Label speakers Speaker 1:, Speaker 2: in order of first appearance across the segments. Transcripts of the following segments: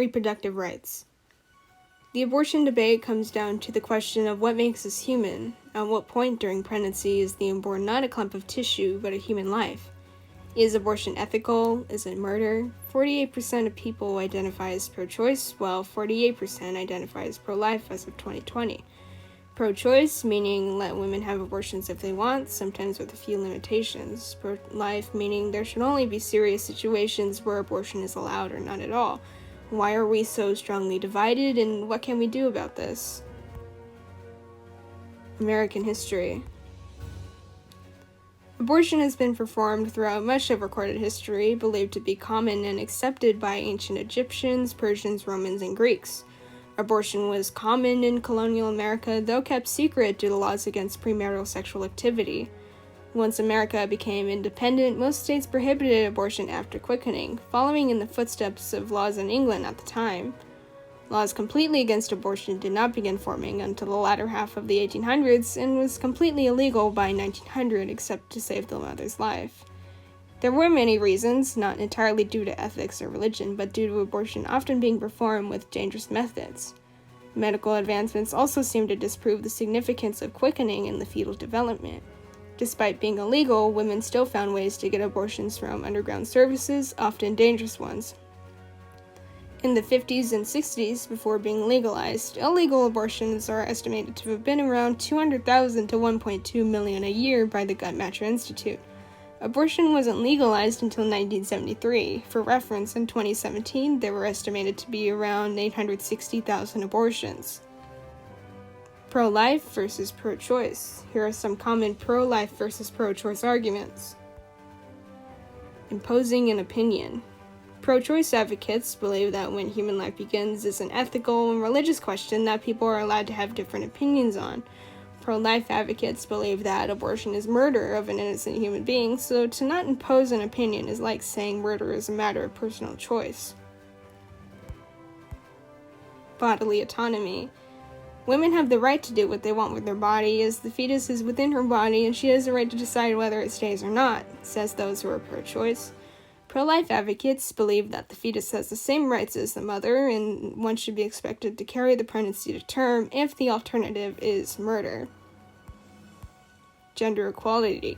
Speaker 1: Reproductive rights. The abortion debate comes down to the question of what makes us human. At what point during pregnancy is the unborn not a clump of tissue, but a human life? Is abortion ethical? Is it murder? 48% of people identify as pro-choice, while 48% identify as pro-life as of 2020. Pro-choice, meaning let women have abortions if they want, sometimes with a few limitations. Pro-life, meaning there should only be serious situations where abortion is allowed or not at all. Why are we so strongly divided, and what can we do about this? American history. Abortion has been performed throughout much of recorded history, believed to be common and accepted by ancient Egyptians, Persians, Romans, and Greeks. Abortion was common in colonial America, though kept secret due to laws against premarital sexual activity. Once America became independent, most states prohibited abortion after quickening, following in the footsteps of laws in England at the time. Laws completely against abortion did not begin forming until the latter half of the 1800s and was completely illegal by 1900 except to save the mother's life. There were many reasons, not entirely due to ethics or religion, but due to abortion often being performed with dangerous methods. Medical advancements also seem to disprove the significance of quickening in the fetal development. Despite being illegal, women still found ways to get abortions from underground services, often dangerous ones. In the 50s and 60s, before being legalized, illegal abortions are estimated to have been around 200,000 to 1.2 million a year by the Guttmacher Institute. Abortion wasn't legalized until 1973. For reference, in 2017, there were estimated to be around 860,000 abortions. Pro-life versus pro-choice. Here are some common pro-life versus pro-choice arguments. Imposing an opinion. Pro-choice advocates believe that when human life begins is an ethical and religious question that people are allowed to have different opinions on. Pro-life advocates believe that abortion is murder of an innocent human being, so to not impose an opinion is like saying murder is a matter of personal choice. Bodily autonomy. Women have the right to do what they want with their body, as the fetus is within her body and she has the right to decide whether it stays or not, says those who are pro-choice. Pro-life advocates believe that the fetus has the same rights as the mother, and one should be expected to carry the pregnancy to term if the alternative is murder. Gender equality.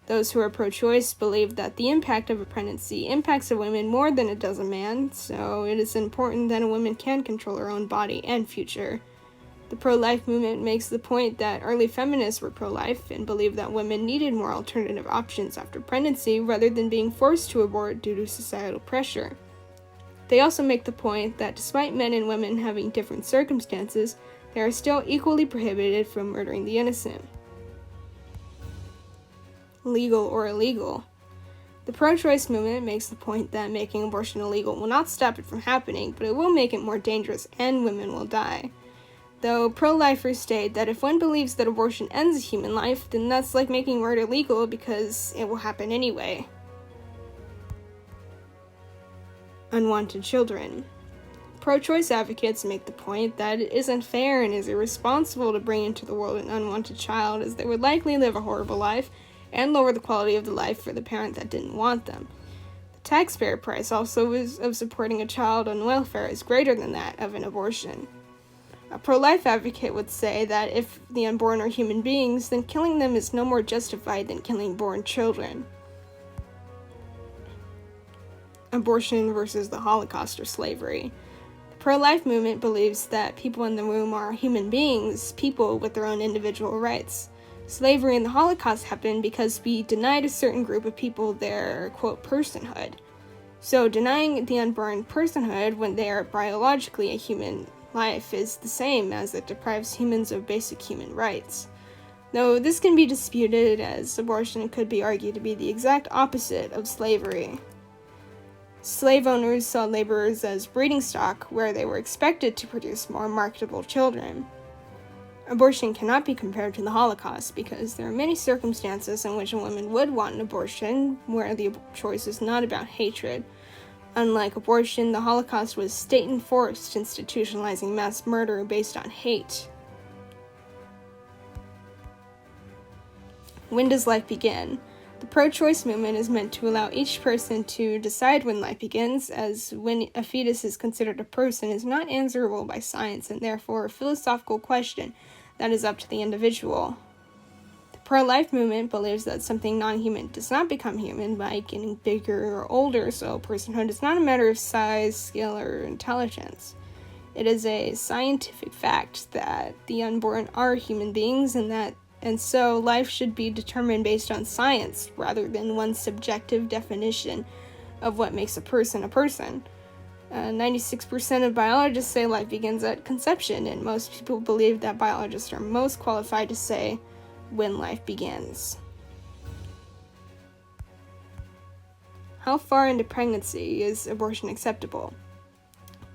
Speaker 1: Those who are pro-choice believe that the impact of a pregnancy impacts a woman more than it does a man, so it is important that a woman can control her own body and future. The pro-life movement makes the point that early feminists were pro-life and believed that women needed more alternative options after pregnancy rather than being forced to abort due to societal pressure. They also make the point that despite men and women having different circumstances, they are still equally prohibited from murdering the innocent. Legal or illegal. The pro-choice movement makes the point that making abortion illegal will not stop it from happening, but it will make it more dangerous and women will die. Though pro-lifers state that if one believes that abortion ends a human life, then that's like making murder legal because it will happen anyway. Unwanted children. Pro-choice advocates make the point that it isn't fair and is irresponsible to bring into the world an unwanted child, as they would likely live a horrible life and lower the quality of the life for the parent that didn't want them. The taxpayer price also of supporting a child on welfare is greater than that of an abortion. A pro-life advocate would say that if the unborn are human beings, then killing them is no more justified than killing born children. Abortion versus the Holocaust or slavery. The pro-life movement believes that people in the womb are human beings, people with their own individual rights. Slavery and the Holocaust happened because we denied a certain group of people their, quote, personhood. So denying the unborn personhood when they are biologically a human life is the same as it deprives humans of basic human rights. Though this can be disputed, as abortion could be argued to be the exact opposite of slavery. Slave owners saw laborers as breeding stock, where they were expected to produce more marketable children. Abortion cannot be compared to the Holocaust because there are many circumstances in which a woman would want an abortion, where the choice is not about hatred. Unlike abortion, the Holocaust was state-enforced, institutionalizing mass murder based on hate. When does life begin? The pro-choice movement is meant to allow each person to decide when life begins, as when a fetus is considered a person is not answerable by science and therefore a philosophical question that is up to the individual. The pro-life movement believes that something non-human does not become human by getting bigger or older, so personhood is not a matter of size, skill, or intelligence. It is a scientific fact that the unborn are human beings, and so life should be determined based on science rather than one's subjective definition of what makes a person a person. 96% of biologists say life begins at conception, and most people believe that biologists are most qualified to say when life begins. How far into pregnancy is abortion acceptable?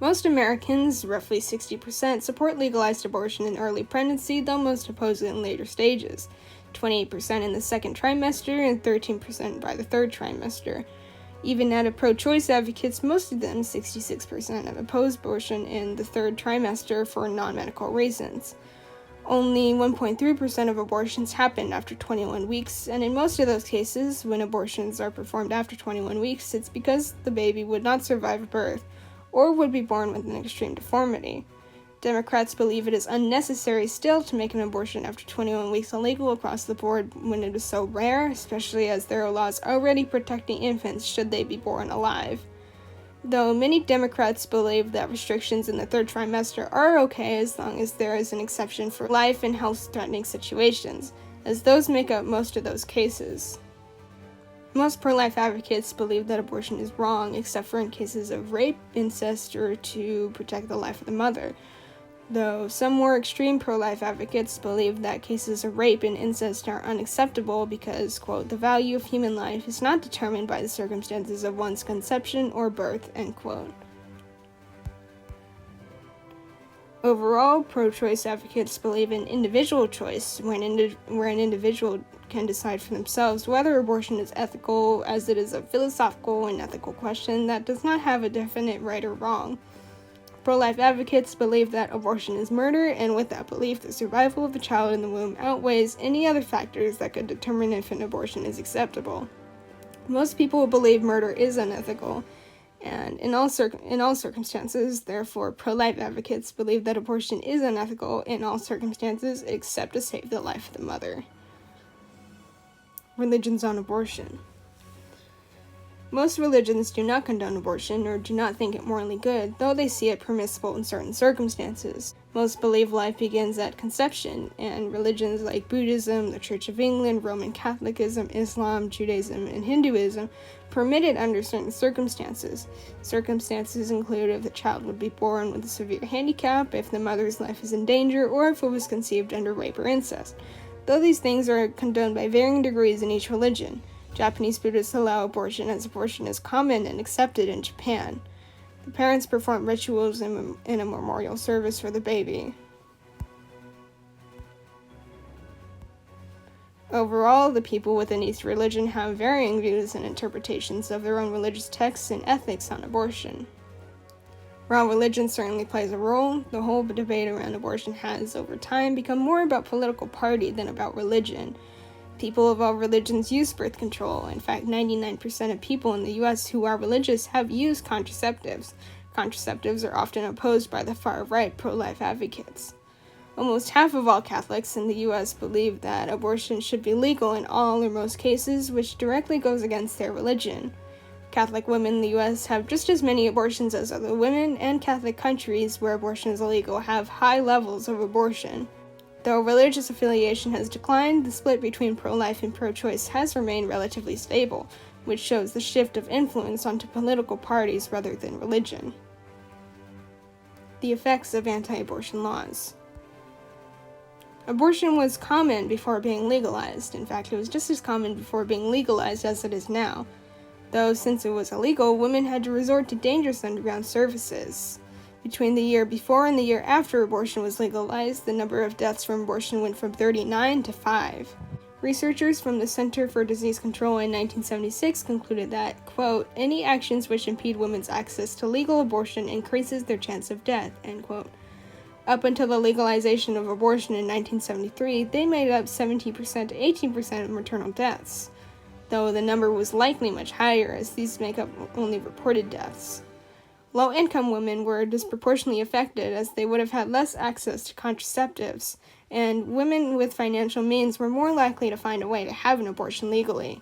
Speaker 1: Most Americans, roughly 60%, support legalized abortion in early pregnancy, though most oppose it in later stages, 28% in the second trimester and 13% by the third trimester. Even out of pro-choice advocates, most of them, 66%, have opposed abortion in the third trimester for non-medical reasons. Only 1.3% of abortions happen after 21 weeks, and in most of those cases, when abortions are performed after 21 weeks, it's because the baby would not survive birth, or would be born with an extreme deformity. Democrats believe it is unnecessary still to make an abortion after 21 weeks illegal across the board when it is so rare, especially as there are laws already protecting infants should they be born alive. Though many Democrats believe that restrictions in the third trimester are okay as long as there is an exception for life and health-threatening situations, as those make up most of those cases. Most pro-life advocates believe that abortion is wrong, except for in cases of rape, incest, or to protect the life of the mother. Though some more extreme pro-life advocates believe that cases of rape and incest are unacceptable because, quote, the value of human life is not determined by the circumstances of one's conception or birth, end quote. Overall, pro-choice advocates believe in individual choice, where an individual can decide for themselves whether abortion is ethical, as it is a philosophical and ethical question that does not have a definite right or wrong. Pro-life advocates believe that abortion is murder, and with that belief, the survival of the child in the womb outweighs any other factors that could determine if an abortion is acceptable. Most people believe murder is unethical, and in all circumstances, therefore, pro-life advocates believe that abortion is unethical in all circumstances except to save the life of the mother. Religions on abortion. Most religions do not condone abortion or do not think it morally good, though they see it permissible in certain circumstances. Most believe life begins at conception, and religions like Buddhism, the Church of England, Roman Catholicism, Islam, Judaism, and Hinduism permit it under certain circumstances. Circumstances include if the child would be born with a severe handicap, if the mother's life is in danger, or if it was conceived under rape or incest. Though these things are condoned by varying degrees in each religion. Japanese Buddhists allow abortion as abortion is common and accepted in Japan. The parents perform rituals in a memorial service for the baby. Overall, the people within each religion have varying views and interpretations of their own religious texts and ethics on abortion. While religion certainly plays a role, the whole debate around abortion has, over time, become more about political party than about religion. People of all religions use birth control. In fact, 99% of people in the U.S. who are religious have used contraceptives. Contraceptives are often opposed by the far-right pro-life advocates. Almost half of all Catholics in the U.S. believe that abortion should be legal in all or most cases, which directly goes against their religion. Catholic women in the U.S. have just as many abortions as other women, and Catholic countries where abortion is illegal have high levels of abortion. Though religious affiliation has declined, the split between pro-life and pro-choice has remained relatively stable, which shows the shift of influence onto political parties rather than religion. The effects of anti-abortion laws. Abortion was common before being legalized. In fact, it was just as common before being legalized as it is now. Though, since it was illegal, women had to resort to dangerous underground services. Between the year before and the year after abortion was legalized, the number of deaths from abortion went from 39 to 5. Researchers from the Center for Disease Control in 1976 concluded that, quote, any actions which impede women's access to legal abortion increases their chance of death, end quote. Up until the legalization of abortion in 1973, they made up 17% to 18% of maternal deaths. though the number was likely much higher as these make up only reported deaths. Low-income women were disproportionately affected as they would have had less access to contraceptives, and women with financial means were more likely to find a way to have an abortion legally.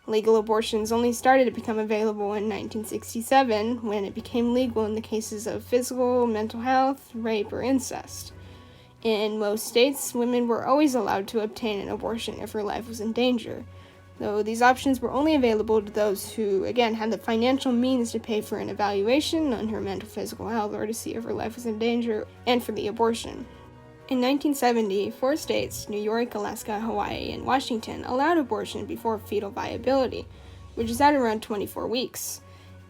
Speaker 1: Legal abortions only started to become available in 1967 when it became legal in the cases of physical, mental health, rape, or incest. In most states, women were always allowed to obtain an abortion if her life was in danger, though these options were only available to those who, again, had the financial means to pay for an evaluation on her mental physical health or to see if her life was in danger, and for the abortion. In 1970, 4 states, New York, Alaska, Hawaii, and Washington, allowed abortion before fetal viability, which is at around 24 weeks.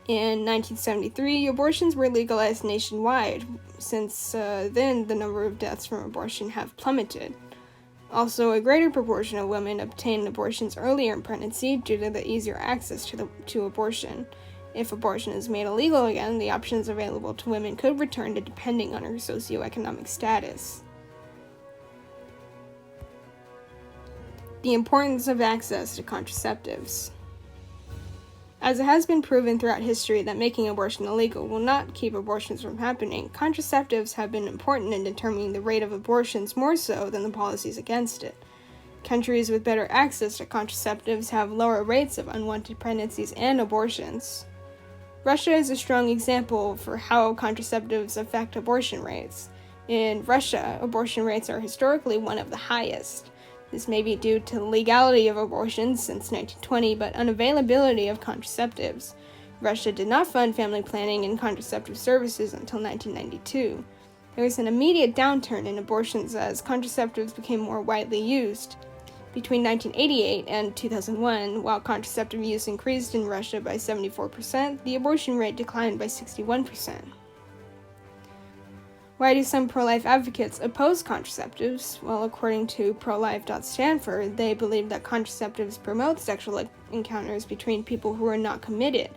Speaker 1: In 1973, abortions were legalized nationwide. Since then, the number of deaths from abortion have plummeted. Also, a greater proportion of women obtain abortions earlier in pregnancy due to the easier access to abortion. If abortion is made illegal again, the options available to women could return to depending on her socioeconomic status. The importance of access to contraceptives. As it has been proven throughout history that making abortion illegal will not keep abortions from happening, contraceptives have been important in determining the rate of abortions more so than the policies against it. Countries with better access to contraceptives have lower rates of unwanted pregnancies and abortions. Russia is a strong example for how contraceptives affect abortion rates. In Russia, abortion rates are historically one of the highest. This may be due to the legality of abortions since 1920, but unavailability of contraceptives. Russia did not fund family planning and contraceptive services until 1992. There was an immediate downturn in abortions as contraceptives became more widely used. Between 1988 and 2001, while contraceptive use increased in Russia by 74%, the abortion rate declined by 61%. Why do some pro-life advocates oppose contraceptives? Well, according to prolife.stanford, they believe that contraceptives promote sexual encounters between people who are not committed,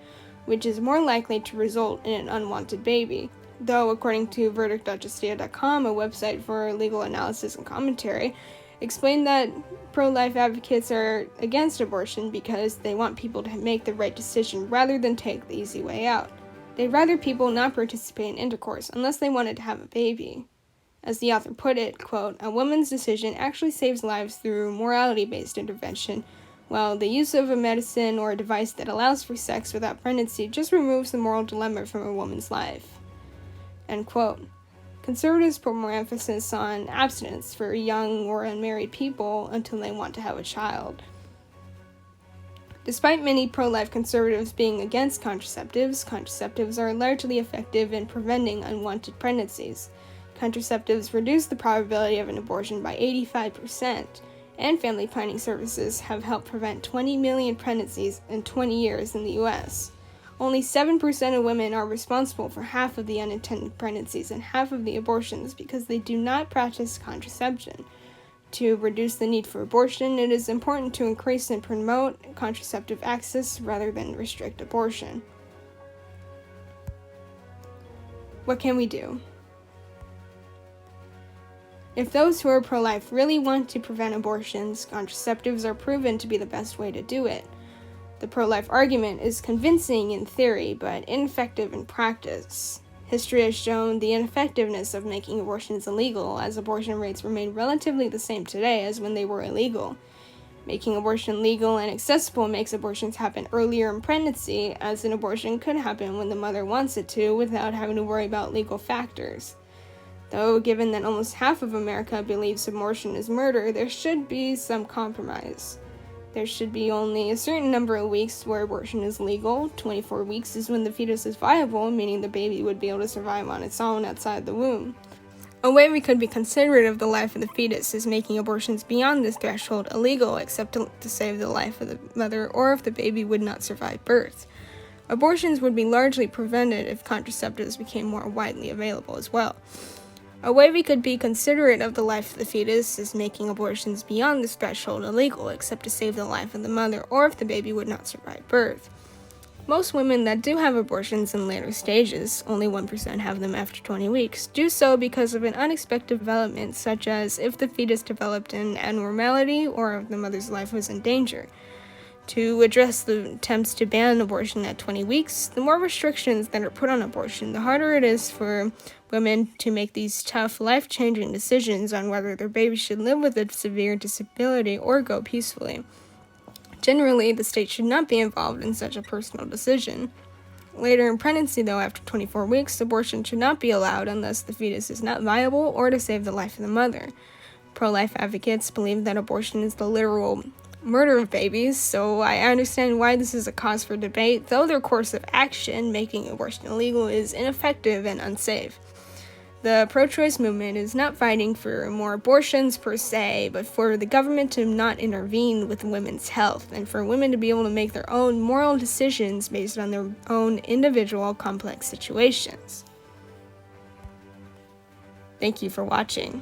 Speaker 1: which is more likely to result in an unwanted baby. Though, according to verdict.justia.com, a website for legal analysis and commentary, explained that pro-life advocates are against abortion because they want people to make the right decision rather than take the easy way out. They'd rather people not participate in intercourse unless they wanted to have a baby. As the author put it, quote, "A woman's decision actually saves lives through morality-based intervention, while the use of a medicine or a device that allows for sex without pregnancy just removes the moral dilemma from a woman's life." End quote. Conservatives put more emphasis on abstinence for young or unmarried people until they want to have a child. Despite many pro-life conservatives being against contraceptives are largely effective in preventing unwanted pregnancies. Contraceptives reduce the probability of an abortion by 85%, and family planning services have helped prevent 20 million pregnancies in 20 years in the U.S. Only 7% of women are responsible for half of the unintended pregnancies and half of the abortions because they do not practice contraception. To reduce the need for abortion, it is important to increase and promote contraceptive access rather than restrict abortion. What can we do? If those who are pro-life really want to prevent abortions, contraceptives are proven to be the best way to do it. The pro-life argument is convincing in theory, but ineffective in practice. History has shown the ineffectiveness of making abortions illegal, as abortion rates remain relatively the same today as when they were illegal. Making abortion legal and accessible makes abortions happen earlier in pregnancy, as an abortion could happen when the mother wants it to without having to worry about legal factors. Though, given that almost half of America believes abortion is murder, there should be some compromise. There should be only a certain number of weeks where abortion is legal. 24 weeks is when the fetus is viable, meaning the baby would be able to survive on its own outside the womb. A way we could be considerate of the life of the fetus is making abortions beyond this threshold illegal, except to save the life of the mother or if the baby would not survive birth. Abortions would be largely prevented if contraceptives became more widely available as well. A way we could be considerate of the life of the fetus is making abortions beyond this threshold illegal, except to save the life of the mother or if the baby would not survive birth. Most women that do have abortions in later stages, only 1% have them after 20 weeks, do so because of an unexpected development, such as if the fetus developed an abnormality or if the mother's life was in danger. To address the attempts to ban abortion at 20 weeks, the more restrictions that are put on abortion, the harder it is for women to make these tough, life-changing decisions on whether their baby should live with a severe disability or go peacefully. Generally, the state should not be involved in such a personal decision. Later in pregnancy, though, after 24 weeks, abortion should not be allowed unless the fetus is not viable or to save the life of the mother. Pro-life advocates believe that abortion is the literal murder of babies, so I understand why this is a cause for debate, though their course of action, making abortion illegal, is ineffective and unsafe. The pro-choice movement is not fighting for more abortions per se, but for the government to not intervene with women's health, and for women to be able to make their own moral decisions based on their own individual complex situations. Thank you for watching.